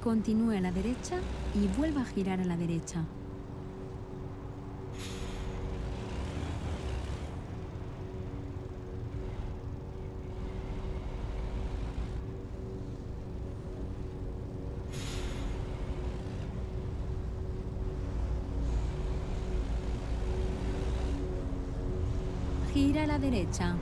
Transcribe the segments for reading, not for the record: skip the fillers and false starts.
Continúe a la derecha y vuelva a girar a la derecha. Gira a la derecha.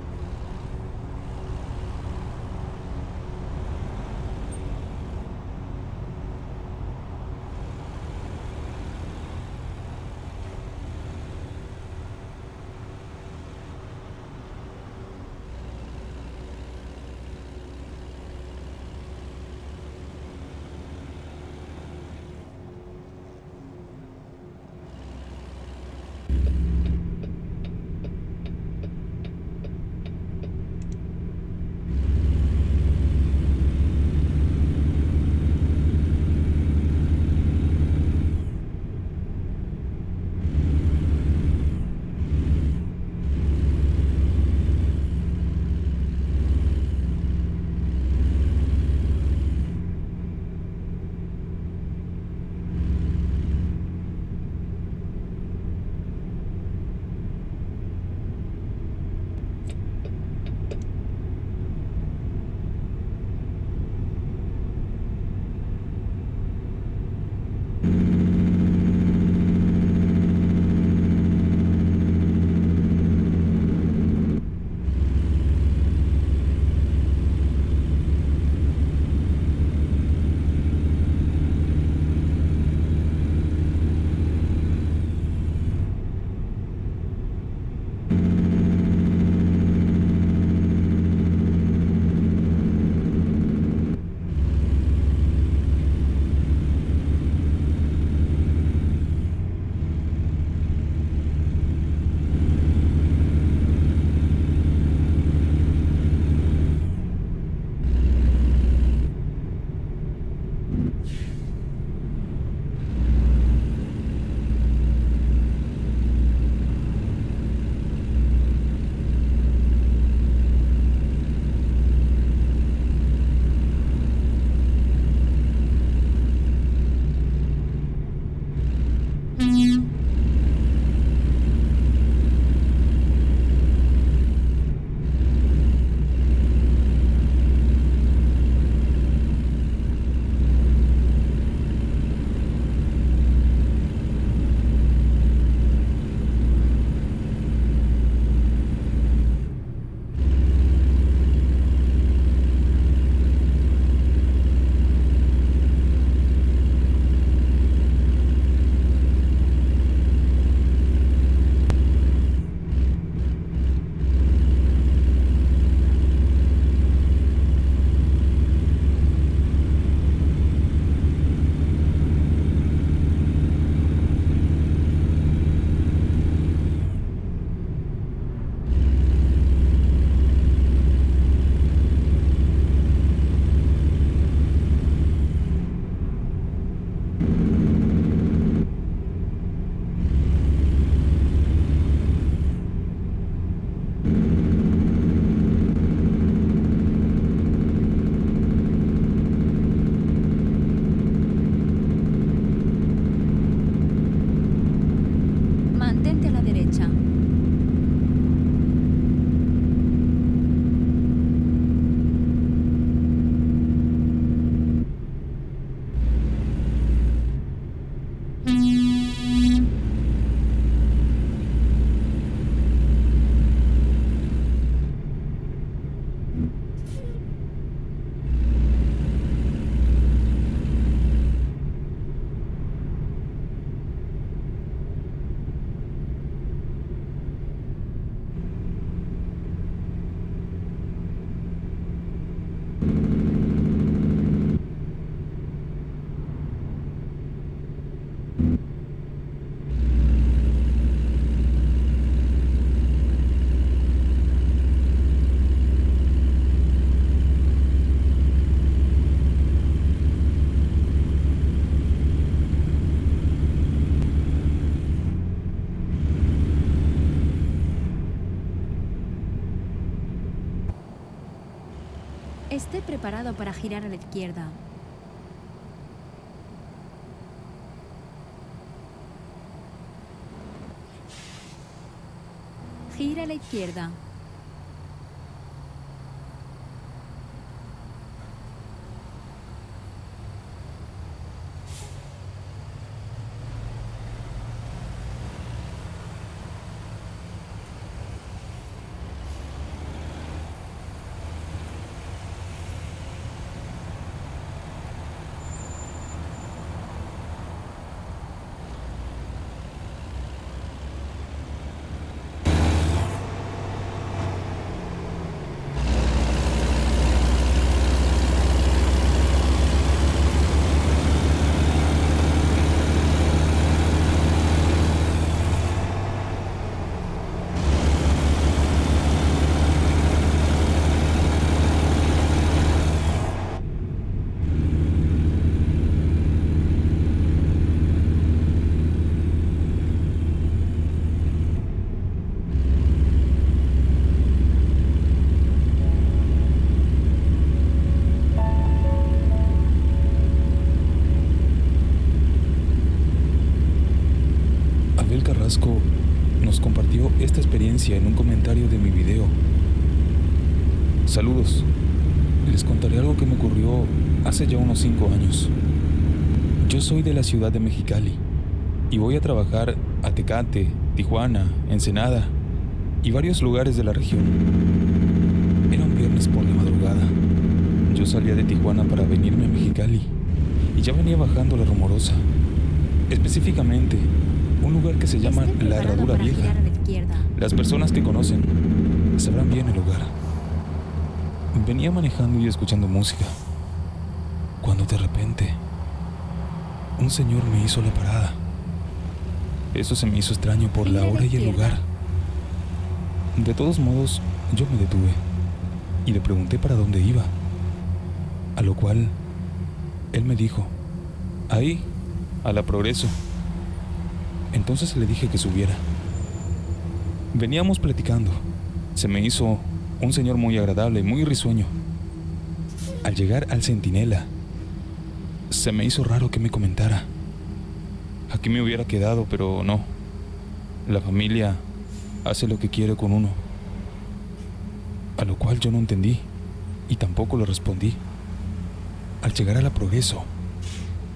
Mantente a la derecha. Esté preparado para girar a la izquierda. Gira a la izquierda. Abel Carrasco nos compartió esta experiencia en un comentario de mi video. Saludos. Les contaré algo que me ocurrió hace ya unos 5 años. Yo soy de la ciudad de Mexicali y voy a trabajar a Tecate, Tijuana, Ensenada y varios lugares de la región. Era un viernes por la madrugada. Yo salía de Tijuana para venirme a Mexicali y ya venía bajando la Rumorosa. Específicamente, un lugar que se llama La Herradura Vieja. Las personas que conocen sabrán bien el lugar. Venía manejando y escuchando música, cuando de repente un señor me hizo la parada. Eso se me hizo extraño por la hora y el lugar. De todos modos, yo me detuve y le pregunté para dónde iba, a lo cual él me dijo: ahí, a la Progreso. Entonces le dije que subiera. Veníamos platicando. Se me hizo un señor muy agradable y muy risueño. Al llegar al Centinela, se me hizo raro que me comentara. Aquí me hubiera quedado, pero no. La familia hace lo que quiere con uno. A lo cual yo no entendí y tampoco le respondí. Al llegar a la Progreso,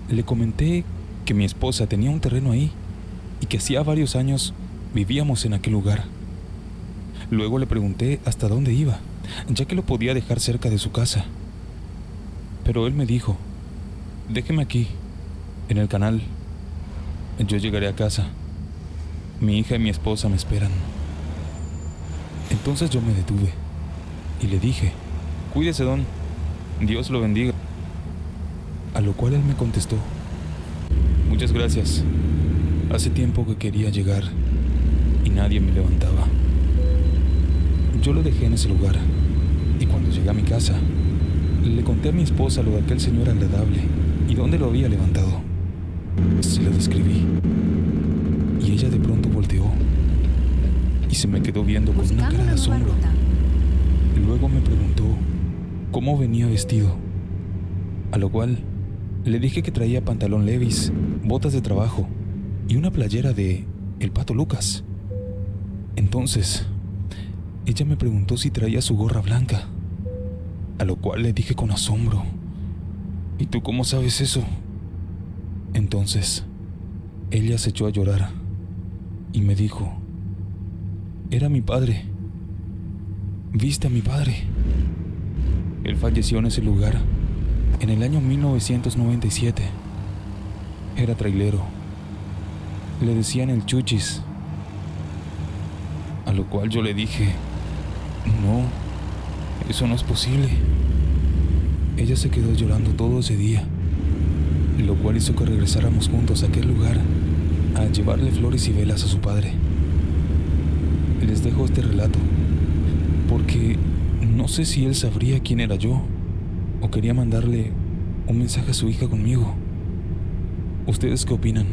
le comenté que mi esposa tenía un terreno ahí y que hacía varios años vivíamos en aquel lugar. Luego le pregunté hasta dónde iba, ya que lo podía dejar cerca de su casa. Pero él me dijo: déjeme aquí, en el canal. Yo llegaré a casa. Mi hija y mi esposa me esperan. Entonces yo me detuve y le dije: cuídese, don. Dios lo bendiga. A lo cual él me contestó: muchas gracias. Hace tiempo que quería llegar y nadie me levantaba. Yo lo dejé en ese lugar y cuando llegué a mi casa, le conté a mi esposa lo de aquel señor agradable y dónde lo había levantado. Se lo describí y ella de pronto volteó y se me quedó viendo con una cara de asombro. Luego me preguntó cómo venía vestido, a lo cual le dije que traía pantalón Levi's, botas de trabajo y una playera de El Pato Lucas. Entonces, ella me preguntó si traía su gorra blanca, a lo cual le dije con asombro: ¿y tú cómo sabes eso? Entonces, ella se echó a llorar y me dijo: era mi padre. ¿Viste a mi padre? Él falleció en ese lugar en el año 1997. Era trailero. Le decían el Chuchis. A lo cual yo le dije: no, eso no es posible. Ella se quedó llorando todo ese día, lo cual hizo que regresáramos juntos a aquel lugar a llevarle flores y velas a su padre. Les dejo este relato porque no sé si él sabría quién era yo o quería mandarle un mensaje a su hija conmigo. ¿Ustedes qué opinan?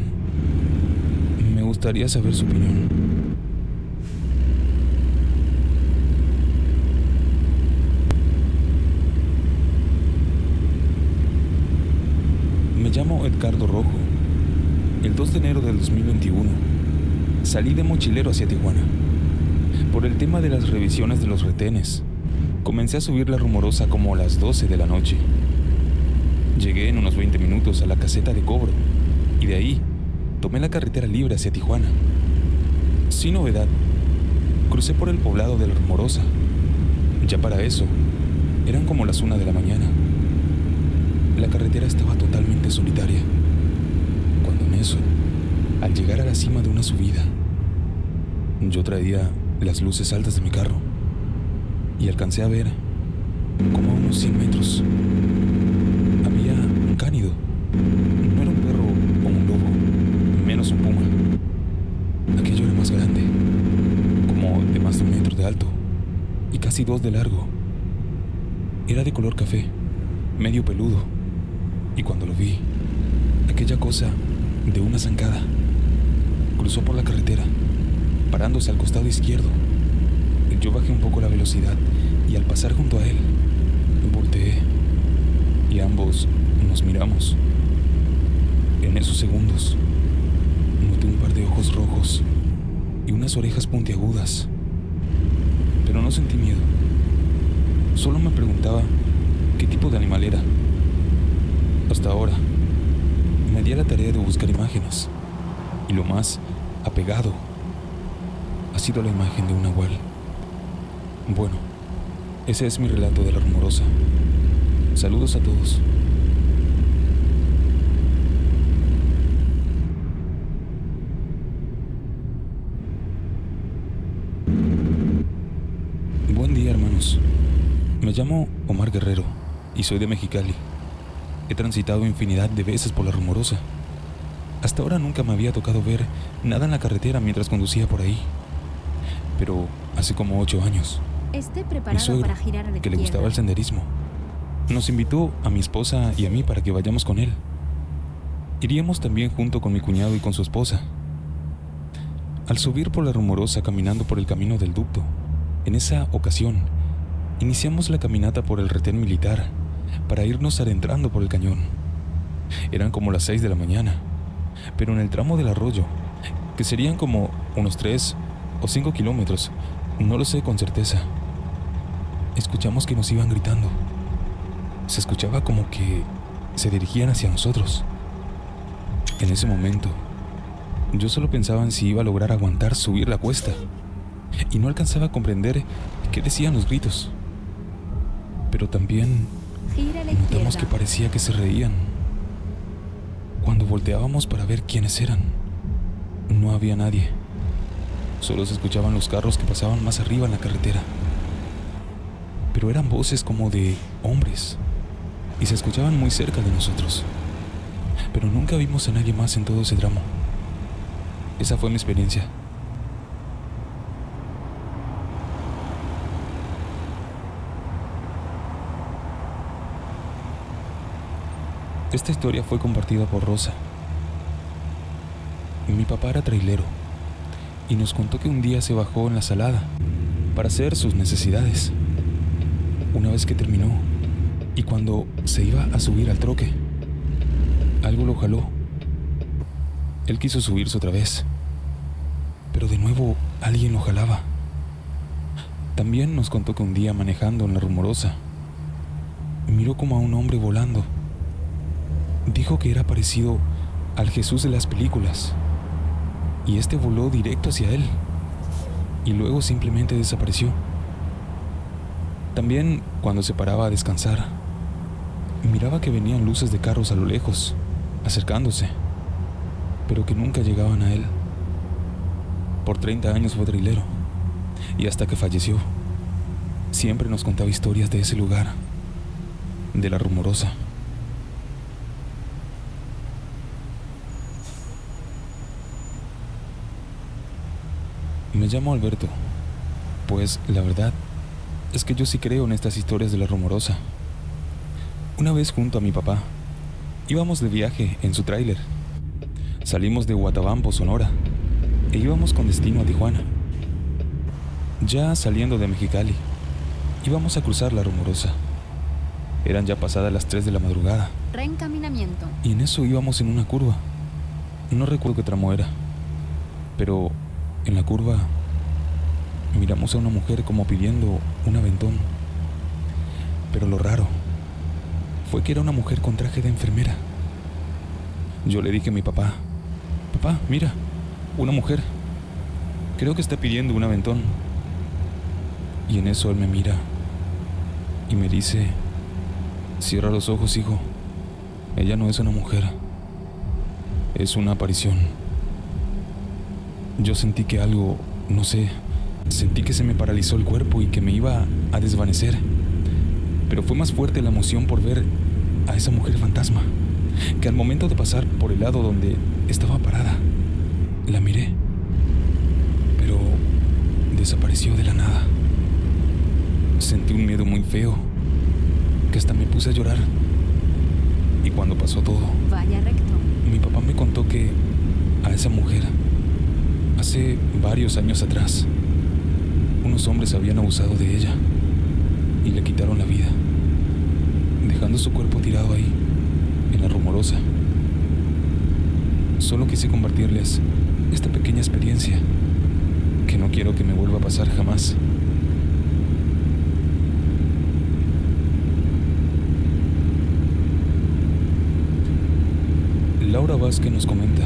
Me gustaría saber su opinión. Me llamo Edgardo Rojo. El 2 de enero del 2021 salí de mochilero hacia Tijuana. Por el tema de las revisiones de los retenes, comencé a subir la Rumorosa como a las 12 de la noche. Llegué en unos 20 minutos a la caseta de cobro y de ahí tomé la carretera libre hacia Tijuana. Sin novedad, crucé por el poblado de la Rumorosa. Ya para eso, eran como las 1 de la mañana. La carretera estaba totalmente solitaria, cuando en eso, al llegar a la cima de una subida, yo traía las luces altas de mi carro y alcancé a ver, como a unos 100 metros, había un cánido. No era un perro o un lobo, menos un puma. Aquello era más grande, como de más de 1 metro de alto y casi 2 de largo. Era de color café, medio peludo, y cuando lo vi, aquella cosa de una zancada cruzó por la carretera, parándose al costado izquierdo. Yo bajé un poco la velocidad y al pasar junto a él, volteé y ambos nos miramos. En esos segundos, noté un par de ojos rojos y unas orejas puntiagudas, pero no sentí miedo. Solo me preguntaba qué tipo de animal era. Hasta ahora, me di a la tarea de buscar imágenes, y lo más apegado ha sido la imagen de un nahual. Bueno, ese es mi relato de la Rumorosa. Saludos a todos. Buen día, hermanos. Me llamo Omar Guerrero y soy de Mexicali. He transitado infinidad de veces por la Rumorosa. Hasta ahora nunca me había tocado ver nada en la carretera mientras conducía por ahí. Pero hace como 8 años, Esté mi preparado suegro, para girar a la que le izquierda. gustaba el senderismo, nos invitó a mi esposa y a mí para que vayamos con él. Iríamos también junto con mi cuñado y con su esposa. Al subir por la Rumorosa caminando por el camino del ducto, en esa ocasión, iniciamos la caminata por el retén militar para irnos adentrando por el cañón. Eran como las 6 de la mañana, pero en el tramo del arroyo, que serían como unos 3 o 5 kilómetros, no lo sé con certeza, escuchamos que nos iban gritando. Se escuchaba como que se dirigían hacia nosotros. En ese momento, yo solo pensaba en si iba a lograr aguantar subir la cuesta, y no alcanzaba a comprender qué decían los gritos. Pero también Gira a la notamos izquierda. que parecía que se reían. Cuando volteábamos para ver quiénes eran, no había nadie. Solo se escuchaban los carros que pasaban más arriba en la carretera. Pero eran voces como de hombres, y se escuchaban muy cerca de nosotros. Pero nunca vimos a nadie más en todo ese tramo. Esa fue mi experiencia. Esta historia fue compartida por Rosa. Mi papá era trailero y nos contó que un día se bajó en la salada para hacer sus necesidades. Una vez que terminó y cuando se iba a subir al troque, algo lo jaló. Él quiso subirse otra vez, pero de nuevo alguien lo jalaba. También nos contó que un día manejando en la Rumorosa, miró como a un hombre volando. Dijo que era parecido al Jesús de las películas, y este voló directo hacia él, y luego simplemente desapareció. También, cuando se paraba a descansar, miraba que venían luces de carros a lo lejos, acercándose, pero que nunca llegaban a él. Por 30 años fue trailero, y hasta que falleció, siempre nos contaba historias de ese lugar, de la Rumorosa. Me llamo Alberto, pues la verdad es que yo sí creo en estas historias de la Rumorosa. Una vez junto a mi papá, íbamos de viaje en su tráiler. Salimos de Guatabampo, Sonora, e íbamos con destino a Tijuana. Ya saliendo de Mexicali, íbamos a cruzar la Rumorosa. Eran ya pasadas las 3 de la madrugada, Reencaminamiento. y en eso íbamos en una curva. No recuerdo qué tramo era, pero en la curva miramos a una mujer como pidiendo un aventón. Pero lo raro fue que era una mujer con traje de enfermera. Yo le dije a mi papá: papá, mira, una mujer. Creo que está pidiendo un aventón. Y en eso él me mira y me dice: cierra los ojos, hijo. Ella no es una mujer, es una aparición. Yo sentí que algo, no sé, sentí que se me paralizó el cuerpo y que me iba a desvanecer. Pero fue más fuerte la emoción por ver a esa mujer fantasma, que al momento de pasar por el lado donde estaba parada, la miré, pero desapareció de la nada. Sentí un miedo muy feo, que hasta me puse a llorar. Y cuando pasó todo, Vaya recto. mi papá me contó que a esa mujer, hace varios años atrás, unos hombres habían abusado de ella y le quitaron la vida, dejando su cuerpo tirado ahí, en la Rumorosa. Solo quise compartirles esta pequeña experiencia, que no quiero que me vuelva a pasar jamás. Laura Vázquez nos comenta: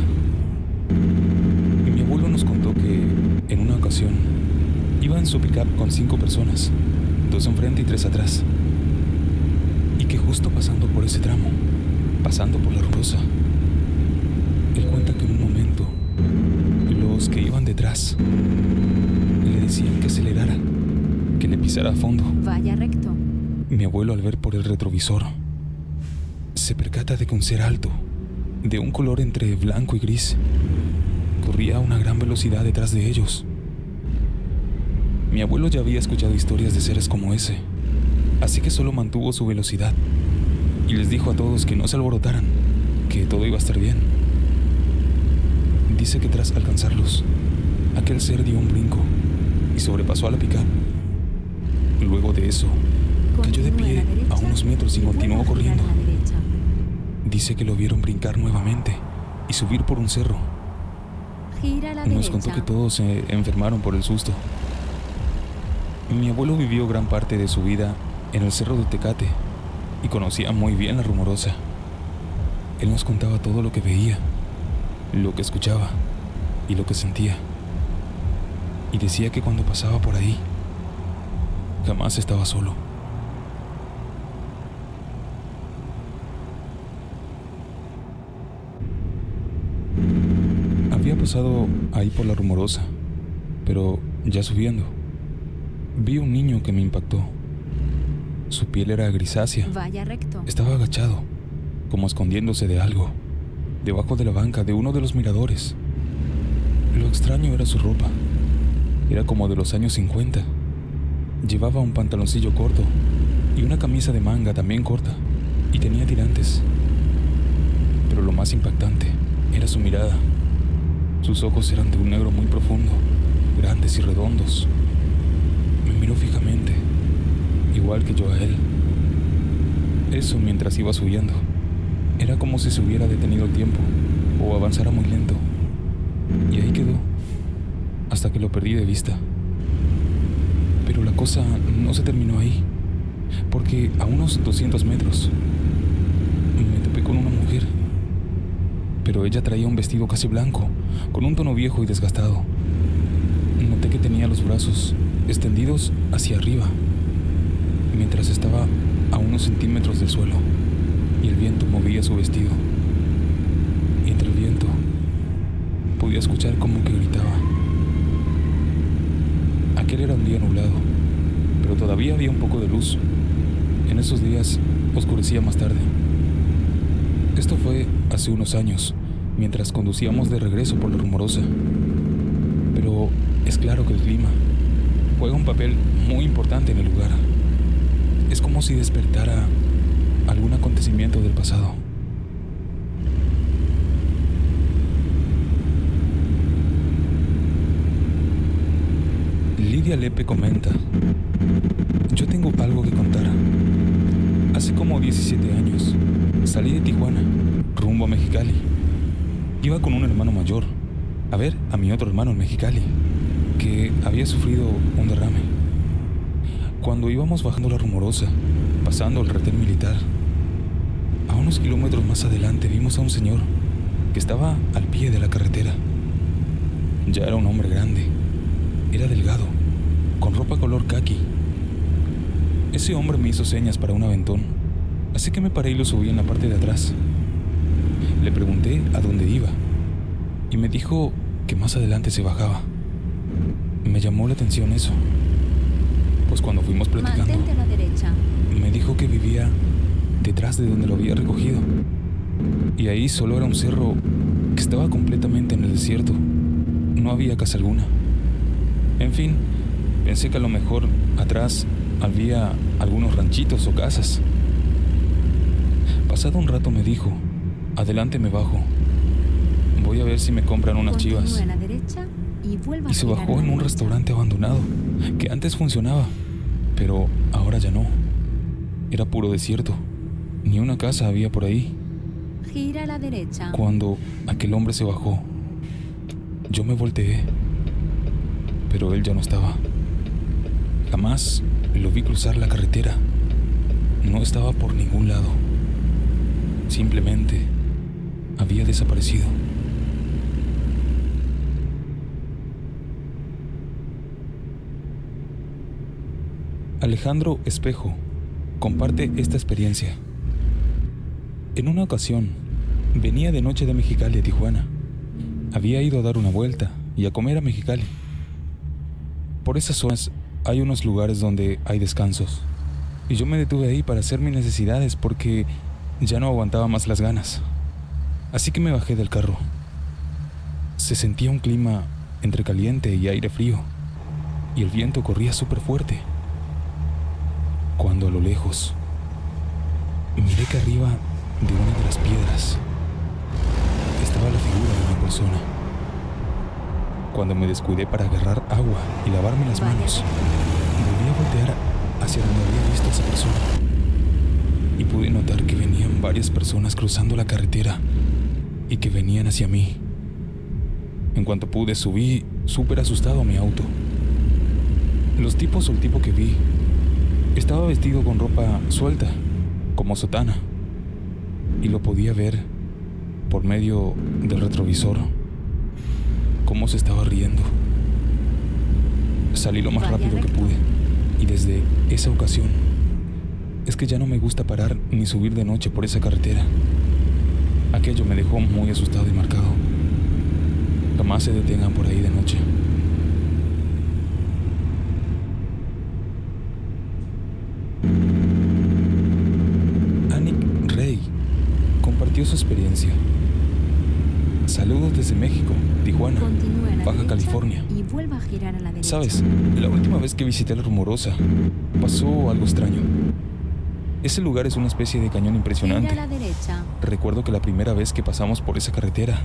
mi abuelo nos contó que en una ocasión iba en su pickup con 5 personas, 2 enfrente y 3 atrás, y que justo pasando por ese tramo, pasando por la Rumorosa, él cuenta que en un momento los que iban detrás le decían que acelerara, que le pisara a fondo. Vaya recto. Mi abuelo, al ver por el retrovisor, se percata de que un ser alto, de un color entre blanco y gris, corría a una gran velocidad detrás de ellos. Mi abuelo ya había escuchado historias de seres como ese, así que solo mantuvo su velocidad y les dijo a todos que no se alborotaran, que todo iba a estar bien. Dice que tras alcanzarlos, aquel ser dio un brinco y sobrepasó a la pickup. Luego de eso, cayó de Continúe pie la derecha a unos metros y continuó vuelva a girar corriendo. a la derecha. Dice que lo vieron brincar nuevamente y subir por un cerro. Gira a la Nos derecha. contó que todos se enfermaron por el susto. Mi abuelo vivió gran parte de su vida en el cerro de Tecate y conocía muy bien la Rumorosa. Él nos contaba todo lo que veía, lo que escuchaba y lo que sentía. Y decía que cuando pasaba por ahí, jamás estaba solo. Había pasado ahí por la Rumorosa, pero ya subiendo, vi un niño que me impactó. Su piel era grisácea. Vaya recto. Estaba agachado, como escondiéndose de algo, debajo de la banca de uno de los miradores. Lo extraño era su ropa. Era como de los años 50. Llevaba un pantaloncillo corto y una camisa de manga también corta, y tenía tirantes. Pero lo más impactante era su mirada. Sus ojos eran de un negro muy profundo, grandes y redondos. Me miró fijamente, igual que yo a él. Eso mientras iba subiendo. Era como si se hubiera detenido el tiempo o avanzara muy lento. Y ahí quedó, hasta que lo perdí de vista. Pero la cosa no se terminó ahí, porque a unos 200 metros me topé con una mujer. Pero ella traía un vestido casi blanco, con un tono viejo y desgastado. Noté que tenía los brazos extendidos hacia arriba, mientras estaba a unos centímetros del suelo, y el viento movía su vestido. Y entre el viento podía escuchar como que gritaba. Aquel era un día nublado, pero todavía había un poco de luz. En esos días oscurecía más tarde. Esto fue hace unos años, mientras conducíamos de regreso por la Rumorosa. Pero es claro que el clima juega un papel muy importante en el lugar. Es como si despertara algún acontecimiento del pasado. Lidia Lepe comenta: yo tengo algo que contar. Hace como 17 años salí de Tijuana, rumbo a Mexicali. Iba con un hermano mayor a ver a mi otro hermano en Mexicali. que había sufrido un derrame. Cuando íbamos bajando la Rumorosa, pasando el retén militar, a unos kilómetros más adelante vimos a un señor que estaba al pie de la carretera. Ya era un hombre grande, era delgado, con ropa color caqui. Ese hombre me hizo señas para un aventón, así que me paré y lo subí en la parte de atrás. Le pregunté a dónde iba y me dijo que más adelante se bajaba. Me llamó la atención eso, pues cuando fuimos platicando, Mantente a la derecha. me dijo que vivía detrás de donde lo había recogido, y ahí solo era un cerro que estaba completamente en el desierto. No había casa alguna. En fin, pensé que a lo mejor atrás había algunos ranchitos o casas. Pasado un rato me dijo: adelante, me bajo. Voy a ver si me compran unas Continúe chivas. a la derecha y vuelva a Y se girar a bajó la en un derecha. restaurante abandonado que antes funcionaba, pero ahora ya no. Era puro desierto. Ni una casa había por ahí. Gira a la derecha. Cuando aquel hombre se bajó, yo me volteé, pero él ya no estaba. Jamás lo vi cruzar la carretera. No estaba por ningún lado. Simplemente había desaparecido. Alejandro Espejo comparte esta experiencia. En una ocasión, venía de noche de Mexicali a Tijuana. Había ido a dar una vuelta y a comer a Mexicali. Por esas zonas hay unos lugares donde hay descansos, y yo me detuve ahí para hacer mis necesidades porque ya no aguantaba más las ganas. Así que me bajé del carro. Se sentía un clima entre caliente y aire frío, y el viento corría súper fuerte. Cuando a lo lejos miré que arriba de una de las piedras estaba la figura de una persona. Cuando me descuidé para agarrar agua y lavarme las manos, volví a voltear hacia donde había visto a esa persona y pude notar que venían varias personas cruzando la carretera y que venían hacia mí. En cuanto pude, subí súper asustado a mi auto. Los tipos o el tipo que vi estaba vestido con ropa suelta, como sotana, y lo podía ver por medio del retrovisor, cómo se estaba riendo. Salí lo más Vaya rápido que recto. pude, y desde esa ocasión es que ya no me gusta parar ni subir de noche por esa carretera. Aquello me dejó muy asustado y marcado. Jamás se detengan por ahí de noche. Anik Rey compartió su experiencia. Saludos desde México, Tijuana, Continúe a la Baja derecha California. y vuelva a girar a la derecha. Sabes, la última vez que visité la Rumorosa pasó algo extraño. Ese lugar es una especie de cañón Gira impresionante. a la derecha. Recuerdo que la primera vez que pasamos por esa carretera,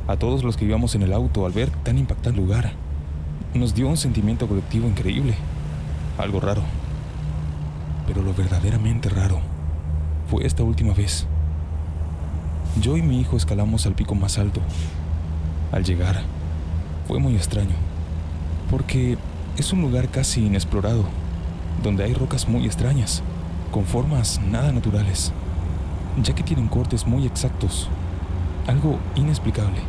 a todos los que íbamos en el auto, al ver tan impactante lugar, nos dio un sentimiento colectivo increíble. Algo raro. Pero lo verdaderamente raro fue esta última vez. Yo y mi hijo escalamos al pico más alto. Al llegar, fue muy extraño, porque es un lugar casi inexplorado, donde hay rocas muy extrañas, con formas nada naturales, ya que tienen cortes muy exactos, algo inexplicable,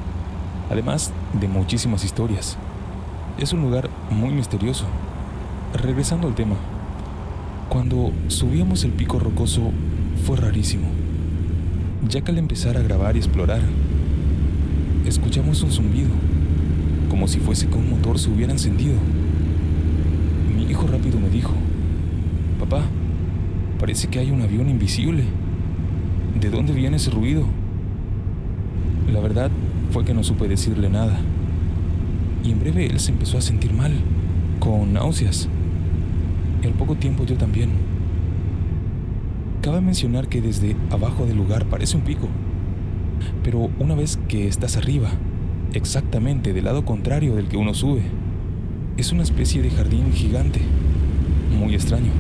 además de muchísimas historias. Es un lugar muy misterioso. Regresando al tema, cuando subíamos el pico rocoso fue rarísimo, ya que al empezar a grabar y explorar, escuchamos un zumbido, como si fuese que un motor se hubiera encendido. Mi hijo rápido me dijo: papá, parece que hay un avión invisible. ¿De dónde viene ese ruido? La verdad fue que no supe decirle nada, y en breve él se empezó a sentir mal, con náuseas, y al poco tiempo yo también. Cabe mencionar que desde abajo del lugar parece un pico, pero una vez que estás arriba, exactamente del lado contrario del que uno sube, es una especie de jardín gigante, muy extraño.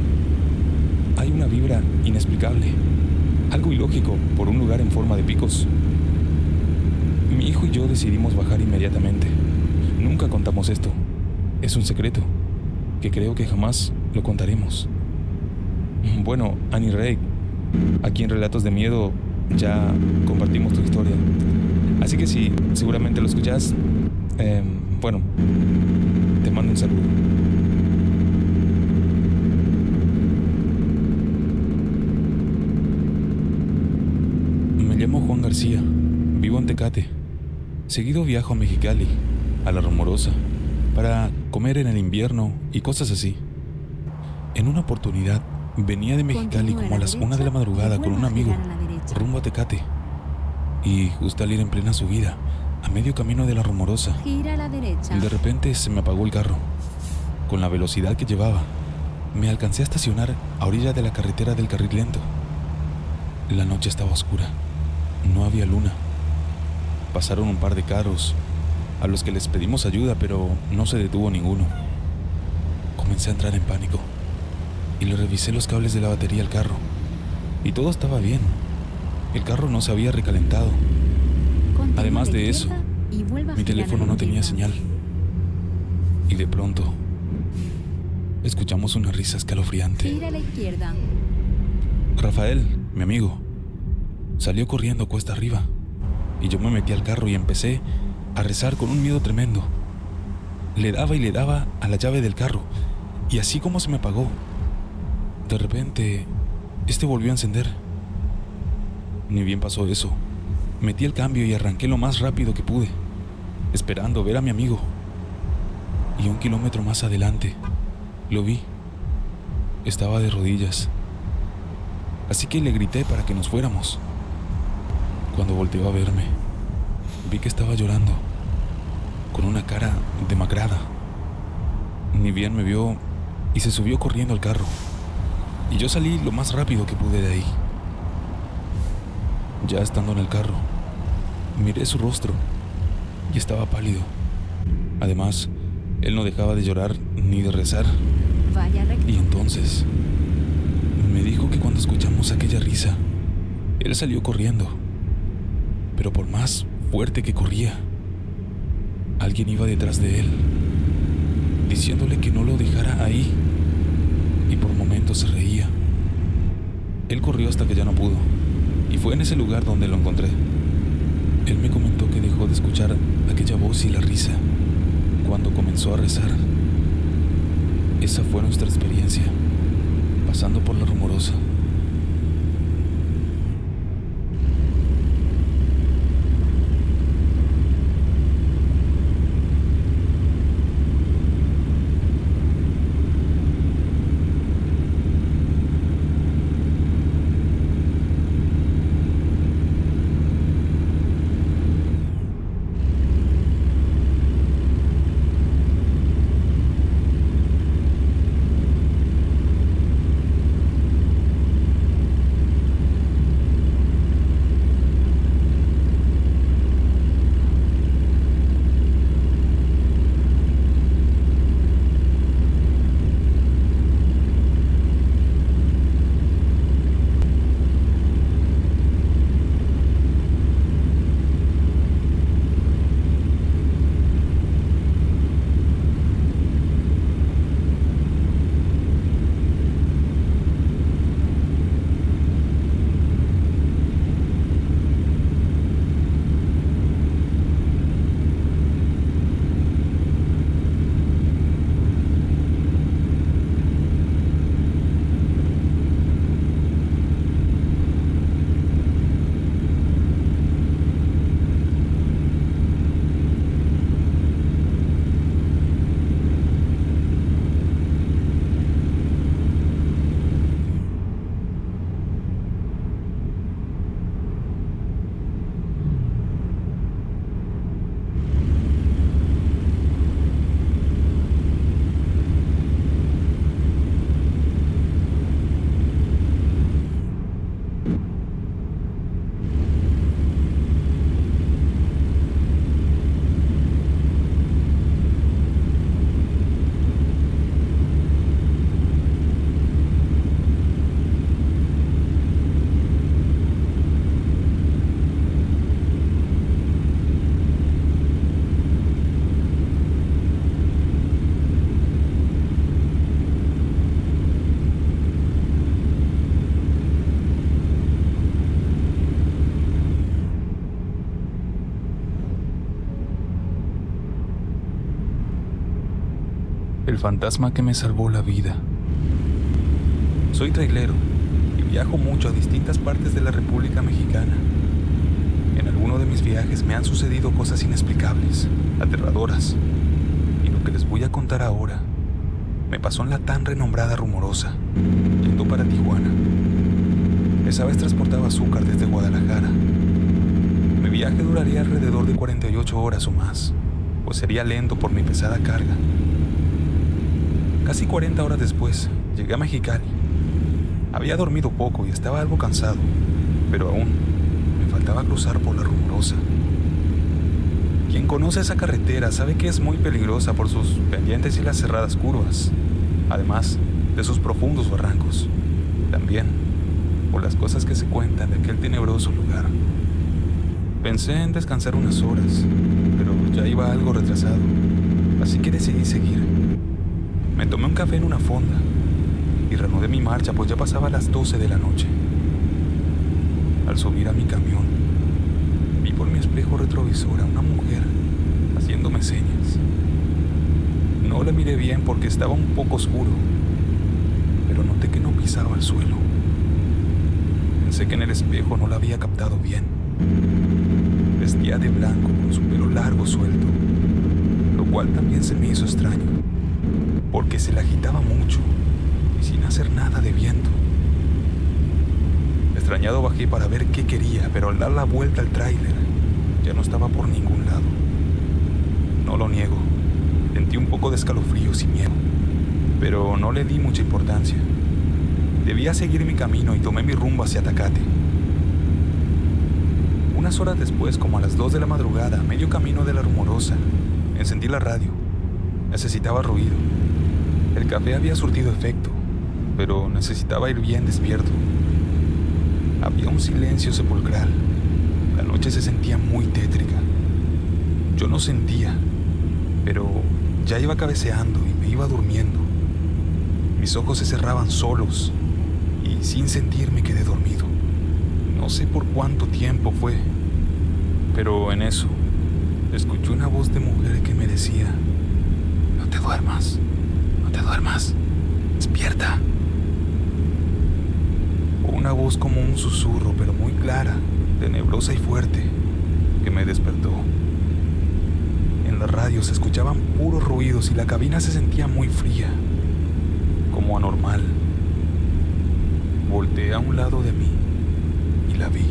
Hay una vibra inexplicable, algo ilógico por un lugar en forma de picos. Mi hijo y yo decidimos bajar inmediatamente. Nunca contamos esto, Es un secreto que creo que jamás lo contaremos. Bueno, Annie Ray, aquí en Relatos de Miedo ya compartimos tu historia. Así que si seguramente lo escuchas, bueno, te mando un saludo. Me llamo Juan García, vivo en Tecate. Seguido viajo a Mexicali, a La Rumorosa, para comer en el invierno y cosas así. En una oportunidad, venía de Mexicali Continúe como a las 1 de la madrugada y con un vuelva a amigo, girar a la derecha. rumbo a Tecate. Y justo al ir en plena subida, a medio camino de La Rumorosa, Gira a la derecha. de repente se me apagó el carro. Con la velocidad que llevaba, me alcancé a estacionar a orilla de la carretera del carril lento. La noche estaba oscura, no había luna. Pasaron un par de carros, a los que les pedimos ayuda, pero no se detuvo ninguno. Comencé a entrar en pánico y le revisé los cables de la batería al carro, y todo estaba bien. El carro no se había recalentado. Continúe Además a la de eso, izquierda y vuelva a mi girar a teléfono la no tenía izquierda. señal. Y de pronto, escuchamos una risa escalofriante. Gira a la izquierda. Rafael, mi amigo, salió corriendo cuesta arriba, y yo me metí al carro y empecé a rezar con un miedo tremendo. Le daba y le daba a la llave del carro, y así como se me apagó, de repente, este volvió a encender. Ni bien pasó eso, metí el cambio y arranqué lo más rápido que pude, esperando ver a mi amigo. Y 1 kilómetro más adelante, lo vi. Estaba de rodillas. Así que le grité para que nos fuéramos. Cuando volteó a verme, vi que estaba llorando, con una cara demacrada. Ni bien me vio y se subió corriendo al carro. Y yo salí lo más rápido que pude de ahí. Ya estando en el carro, miré su rostro y estaba pálido. Además, él no dejaba de llorar ni de rezar. Vaya recto. Y entonces me dijo que cuando escuchamos aquella risa, él salió corriendo. Pero por más fuerte que corría, alguien iba detrás de él, diciéndole que no lo dejara ahí. Y por momentos se reía. Él corrió hasta que ya no pudo, y fue en ese lugar donde lo encontré. Él me comentó que dejó de escuchar aquella voz y la risa cuando comenzó a rezar. Esa fue nuestra experiencia, pasando por La Rumorosa. El fantasma que me salvó la vida. Soy trailero y viajo mucho a distintas partes de la República Mexicana. En alguno de mis viajes me han sucedido cosas inexplicables, aterradoras. Y lo que les voy a contar ahora me pasó en la tan renombrada Rumorosa, yendo para Tijuana. Esa vez transportaba azúcar desde Guadalajara. Mi viaje duraría alrededor de 48 horas o más, pues sería lento por mi pesada carga. Casi 40 horas después, llegué a Mexicali. Había dormido poco y estaba algo cansado, pero aún me faltaba cruzar por la Rumorosa. Quien conoce esa carretera sabe que es muy peligrosa por sus pendientes y las cerradas curvas, además de sus profundos barrancos. También por las cosas que se cuentan de aquel tenebroso lugar. Pensé en descansar unas horas, pero ya iba algo retrasado, así que decidí seguir. Me tomé un café en una fonda y reanudé mi marcha, pues ya pasaba las 12 de la noche. Al subir a mi camión, vi por mi espejo retrovisor a una mujer haciéndome señas. No la miré bien porque estaba un poco oscuro, pero noté que no pisaba el suelo. Pensé que en el espejo no la había captado bien. Vestía de blanco con su pelo largo suelto, lo cual también se me hizo extraño, porque se la agitaba mucho y sin hacer nada de viento. Extrañado bajé para ver qué quería, pero al dar la vuelta al tráiler ya no estaba por ningún lado. No lo niego, sentí un poco de escalofríos y miedo, pero no le di mucha importancia. Debía seguir mi camino y tomé mi rumbo hacia Tecate. Unas horas después, como a las 2 de la madrugada, a medio camino de la Rumorosa, encendí la radio. Necesitaba ruido. El café había surtido efecto, pero necesitaba ir bien despierto. Había un silencio sepulcral. La noche se sentía muy tétrica. Yo no sentía, pero ya iba cabeceando y me iba durmiendo. Mis ojos se cerraban solos y sin sentir me quedé dormido. No sé por cuánto tiempo fue, pero en eso escuché una voz de mujer que me decía: "No te duermas, no te duermas, despierta". Una voz como un susurro, pero muy clara, tenebrosa y fuerte, que me despertó. En la radio se escuchaban puros ruidos y la cabina se sentía muy fría, como anormal. Volteé a un lado de mí y la vi.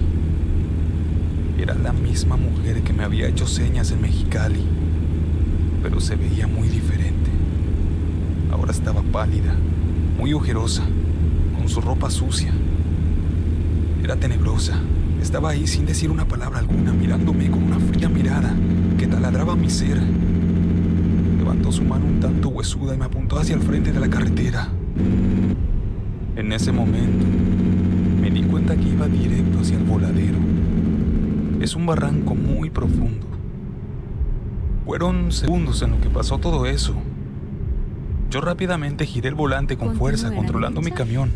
Era la misma mujer que me había hecho señas en Mexicali, pero se veía muy diferente. Ahora estaba pálida, muy ojerosa, con su ropa sucia. Era tenebrosa. Estaba ahí sin decir una palabra alguna, mirándome con una fría mirada que taladraba mi ser. Levantó su mano un tanto huesuda y me apuntó hacia el frente de la carretera. En ese momento, me di cuenta que iba directo hacia el voladero. Es un barranco muy profundo. Fueron segundos en lo que pasó todo eso. Yo rápidamente giré el volante con fuerza, controlando mi camión,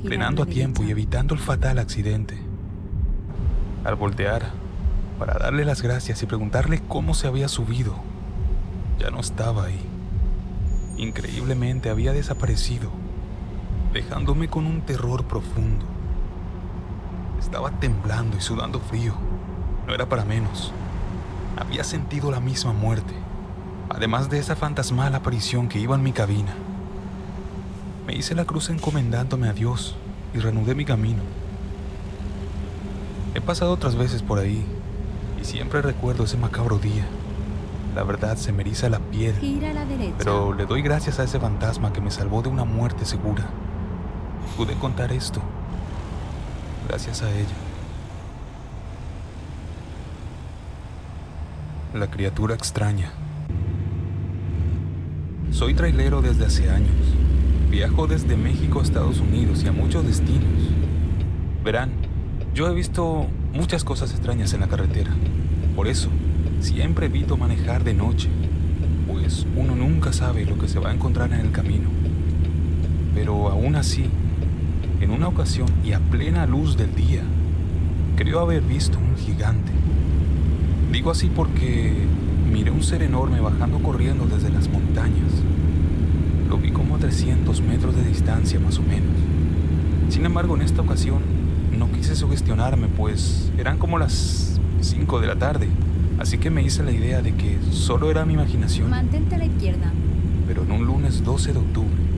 frenando a tiempo y evitando el fatal accidente. Al voltear, para darle las gracias y preguntarle cómo se había subido, ya no estaba ahí. Increíblemente había desaparecido, dejándome con un terror profundo. Estaba temblando y sudando frío. No era para menos. Había sentido la misma muerte, además de esa fantasmal aparición que iba en mi cabina. Me hice la cruz encomendándome a Dios y reanudé mi camino. He pasado otras veces por ahí y siempre recuerdo ese macabro día. La verdad se me eriza la piel, Gira a la derecha. pero le doy gracias a ese fantasma que me salvó de una muerte segura. Pude contar esto gracias a ella. La criatura extraña. Soy trailero desde hace años. Viajo desde México a Estados Unidos y a muchos destinos. Verán, yo he visto muchas cosas extrañas en la carretera. Por eso, siempre evito manejar de noche, pues uno nunca sabe lo que se va a encontrar en el camino. Pero aún así, en una ocasión y a plena luz del día, creo haber visto un gigante. Digo así porque miré un ser enorme bajando corriendo desde las montañas. Lo vi como a 300 metros de distancia más o menos. Sin embargo, en esta ocasión no quise sugestionarme, pues eran como las 5 de la tarde, así que me hice la idea de que solo era mi imaginación. Mantente a la izquierda. Pero en un lunes 12 de octubre,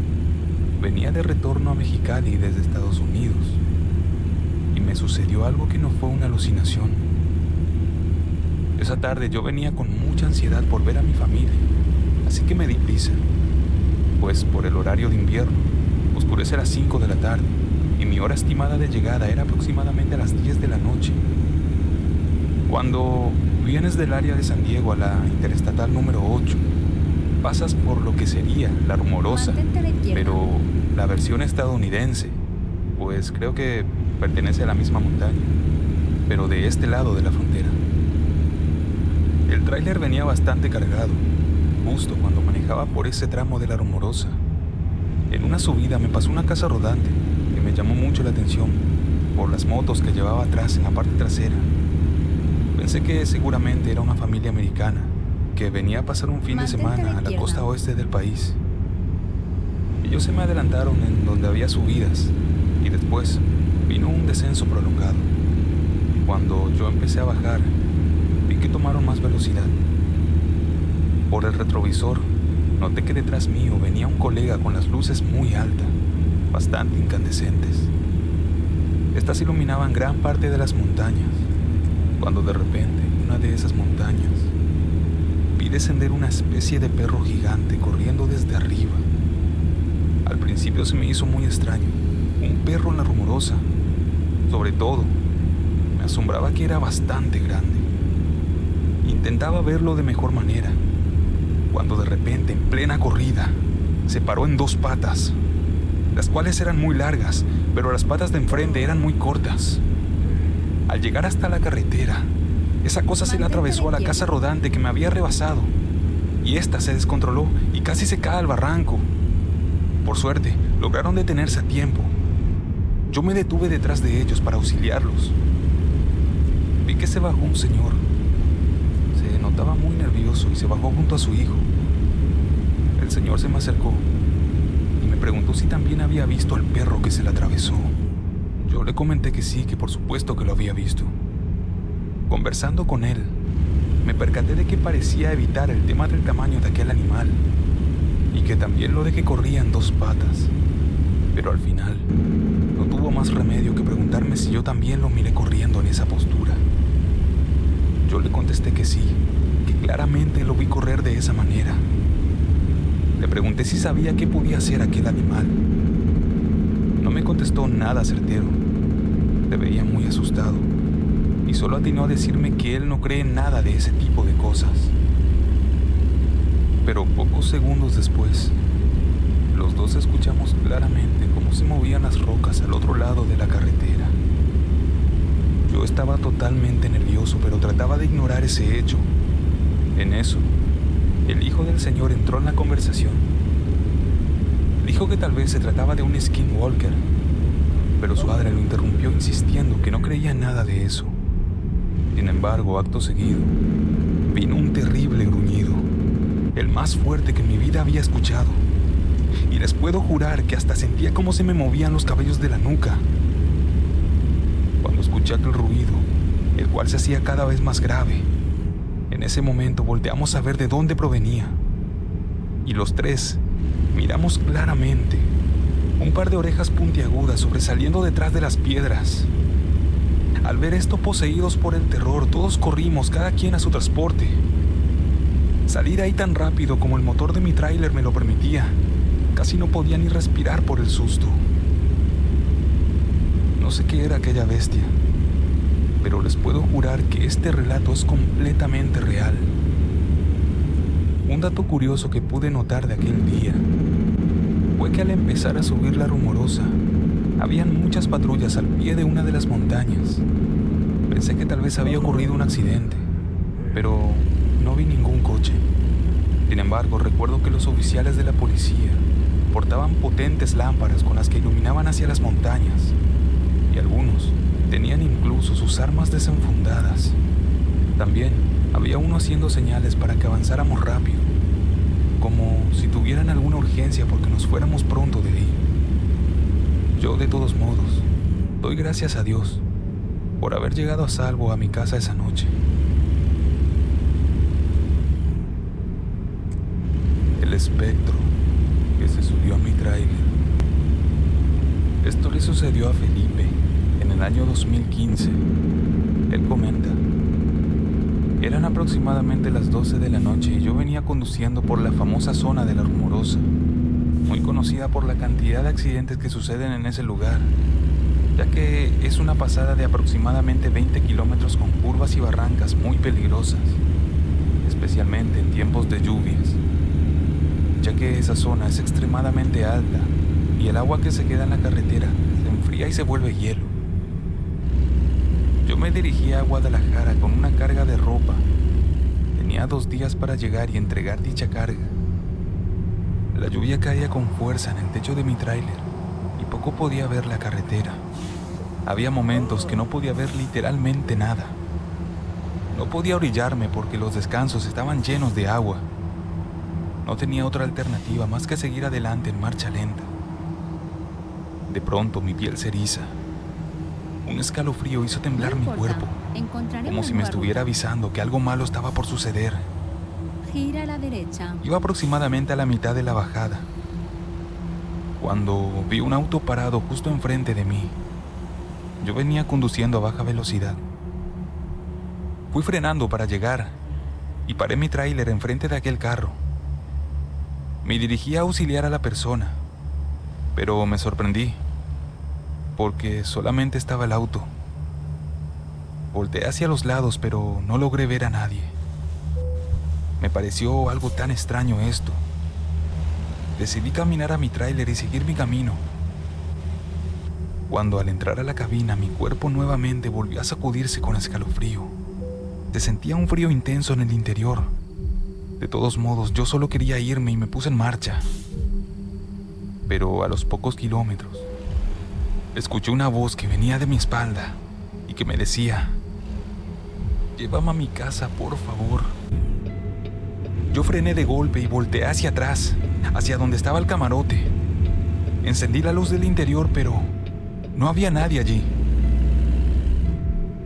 venía de retorno a Mexicali desde Estados Unidos y me sucedió algo que no fue una alucinación. Esa tarde yo venía con mucha ansiedad por ver a mi familia, así que me di prisa, pues por el horario de invierno oscurece a las 5 de la tarde y mi hora estimada de llegada era aproximadamente a las 10 de la noche. Cuando vienes del área de San Diego a la interestatal número 8, pasas por lo que sería La Rumorosa, Mantente a la izquierda. pero la versión estadounidense, pues creo que pertenece a la misma montaña, pero de este lado de la frontera. El tráiler venía bastante cargado, justo cuando manejaba por ese tramo de La Rumorosa. En una subida me pasó una casa rodante que me llamó mucho la atención por las motos que llevaba atrás en la parte trasera. Pensé que seguramente era una familia americana que venía a pasar un fin de Mantente a la semana a la izquierda. costa oeste del país. Ellos se me adelantaron en donde había subidas y después vino un descenso prolongado. Cuando yo empecé a bajar, vi que tomaron más velocidad. Por el retrovisor, noté que detrás mío venía un colega con las luces muy altas, bastante incandescentes. Estas iluminaban gran parte de las montañas, cuando de repente, en una de esas montañas, vi descender una especie de perro gigante corriendo desde arriba. Al principio se me hizo muy extraño, un perro en La Rumorosa. Sobre todo, me asombraba que era bastante grande. Intentaba verlo de mejor manera, cuando de repente, en plena corrida, se paró en dos patas, las cuales eran muy largas, pero las patas de enfrente eran muy cortas. Al llegar hasta la carretera, esa cosa se le atravesó a la casa rodante que me había rebasado, y ésta se descontroló y casi se cae al barranco. Por suerte, lograron detenerse a tiempo. Yo me detuve detrás de ellos para auxiliarlos. Vi que se bajó un señor. Se notaba muy nervioso y se bajó junto a su hijo. El señor se me acercó y me preguntó si también había visto al perro que se le atravesó. Yo le comenté que sí, que por supuesto que lo había visto. Conversando con él, me percaté de que parecía evitar el tema del tamaño de aquel animal y que también lo de que corría en dos patas. Pero al final, no tuvo más remedio que preguntarme si yo también lo miré corriendo en esa postura. Yo le contesté que sí, que claramente lo vi correr de esa manera. Le pregunté si sabía qué podía hacer aquel animal. No me contestó nada certero. Se veía muy asustado y solo atinó a decirme que él no cree en nada de ese tipo de cosas. Pero pocos segundos después, los dos escuchamos claramente cómo se movían las rocas al otro lado de la carretera. Yo estaba totalmente nervioso, pero trataba de ignorar ese hecho. En eso, el hijo del señor entró en la conversación. Dijo que tal vez se trataba de un skinwalker, pero su padre lo interrumpió insistiendo que no creía en nada de eso. Sin embargo, acto seguido, vino un terrible gruñido, el más fuerte que en mi vida había escuchado. Y les puedo jurar que hasta sentía cómo se me movían los cabellos de la nuca. Cuando escuché aquel ruido, el cual se hacía cada vez más grave, en ese momento volteamos a ver de dónde provenía. Y los tres miramos claramente un par de orejas puntiagudas sobresaliendo detrás de las piedras. Al ver esto, poseídos por el terror, todos corrimos, cada quien a su transporte. Salí de ahí tan rápido como el motor de mi tráiler me lo permitía. Casi no podía ni respirar por el susto. No sé qué era aquella bestia, pero les puedo jurar que este relato es completamente real. Un dato curioso que pude notar de aquel día fue que al empezar a subir La Rumorosa, habían muchas patrullas al pie de una de las montañas. Pensé que tal vez había ocurrido un accidente, pero no vi ningún coche. Sin embargo, recuerdo que los oficiales de la policía portaban potentes lámparas con las que iluminaban hacia las montañas, y algunos tenían incluso sus armas desenfundadas. También había uno haciendo señales para que avanzáramos rápido. como si tuvieran alguna urgencia porque nos fuéramos pronto de ahí. Yo, de todos modos, doy gracias a Dios por haber llegado a salvo a mi casa esa noche. El espectro que se subió a mi tráiler. Esto le sucedió a Felipe en el año 2015. Él comenta: eran aproximadamente las 12 de la noche y yo venía conduciendo por la famosa zona de La Rumorosa, muy conocida por la cantidad de accidentes que suceden en ese lugar, ya que es una pasada de aproximadamente 20 kilómetros con curvas y barrancas muy peligrosas, especialmente en tiempos de lluvias, ya que esa zona es extremadamente alta y el agua que se queda en la carretera se enfría y se vuelve hielo. Yo me dirigía a Guadalajara con una carga de ropa. Tenía 2 días para llegar y entregar dicha carga. La lluvia caía con fuerza en el techo de mi tráiler y poco podía ver la carretera. Había momentos que no podía ver literalmente nada. No podía orillarme porque los descansos estaban llenos de agua. No tenía otra alternativa más que seguir adelante en marcha lenta. De pronto mi piel se eriza. Un escalofrío hizo temblar mi cuerpo, como si me estuviera avisando que algo malo estaba por suceder. Gira a la derecha. Iba aproximadamente a la mitad de la bajada, cuando vi un auto parado justo enfrente de mí. Yo venía conduciendo a baja velocidad. Fui frenando para llegar y paré mi tráiler enfrente de aquel carro. Me dirigí a auxiliar a la persona, pero me sorprendí, porque solamente estaba el auto. Volteé hacia los lados, pero no logré ver a nadie. Me pareció algo tan extraño esto. Decidí caminar a mi tráiler y seguir mi camino, cuando al entrar a la cabina mi cuerpo nuevamente volvió a sacudirse con escalofrío. Se sentía un frío intenso en el interior. De todos modos, yo solo quería irme y me puse en marcha. Pero a los pocos kilómetros, escuché una voz que venía de mi espalda y que me decía: llévame a mi casa, por favor. Yo frené de golpe y volteé hacia atrás, hacia donde estaba el camarote. Encendí la luz del interior, pero no había nadie allí.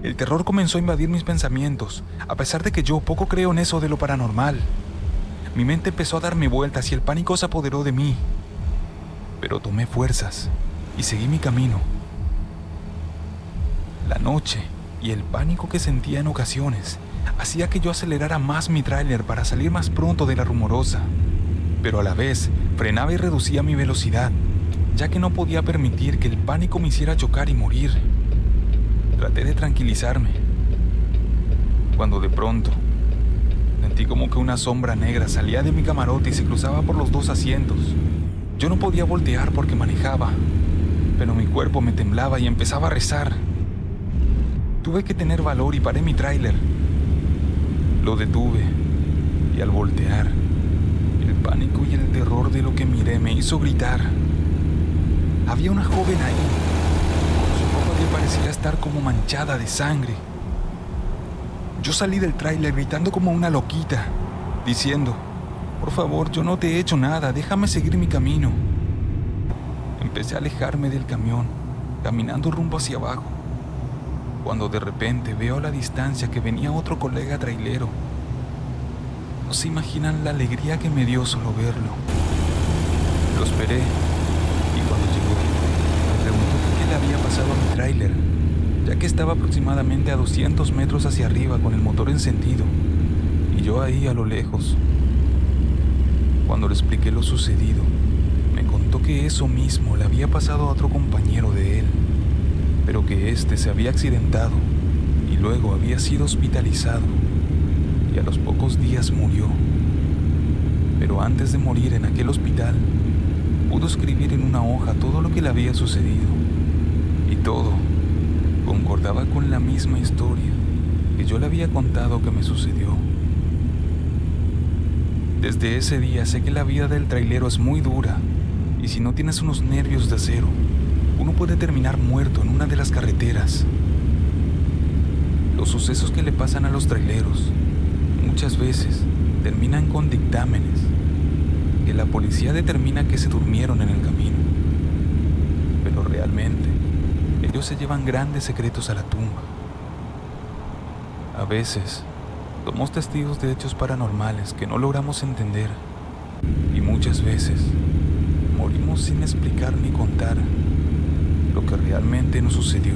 El terror comenzó a invadir mis pensamientos, a pesar de que yo poco creo en eso de lo paranormal. Mi mente empezó a darme vueltas y el pánico se apoderó de mí. Pero tomé fuerzas y seguí mi camino. La noche y el pánico que sentía en ocasiones hacía que yo acelerara más mi tráiler para salir más pronto de La Rumorosa, pero a la vez frenaba y reducía mi velocidad, ya que no podía permitir que el pánico me hiciera chocar y morir. Traté de tranquilizarme, cuando de pronto sentí como que una sombra negra salía de mi camarote y se cruzaba por los 2 asientos. Yo no podía voltear porque manejaba, pero mi cuerpo me temblaba y empezaba a rezar. Tuve que tener valor y paré mi tráiler. Lo detuve y al voltear, el pánico y el terror de lo que miré me hizo gritar. Había una joven ahí, con su ropa que parecía estar como manchada de sangre. Yo salí del tráiler gritando como una loquita, diciendo: por favor, yo no te he hecho nada, déjame seguir mi camino. Empecé a alejarme del camión, caminando rumbo hacia abajo, cuando de repente veo a la distancia que venía otro colega trailero. No se imaginan la alegría que me dio solo verlo. Lo esperé y cuando llegó, me preguntó qué le había pasado a mi tráiler, ya que estaba aproximadamente a 200 metros hacia arriba con el motor encendido y yo ahí a lo lejos. Cuando le expliqué lo sucedido, me contó que eso mismo le había pasado a otro compañero de él, pero que éste se había accidentado y luego había sido hospitalizado y a los pocos días murió. Pero antes de morir en aquel hospital, pudo escribir en una hoja todo lo que le había sucedido, y todo concordaba con la misma historia que yo le había contado que me sucedió. Desde ese día sé que la vida del trailero es muy dura, y si no tienes unos nervios de acero, uno puede terminar muerto en una de las carreteras. Los sucesos que le pasan a los traileros muchas veces terminan con dictámenes que la policía determina que se durmieron en el camino. Pero realmente, ellos se llevan grandes secretos a la tumba. A veces, somos testigos de hechos paranormales que no logramos entender. Y muchas veces, morimos sin explicar ni contar lo que realmente nos sucedió.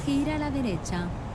Gira a la derecha.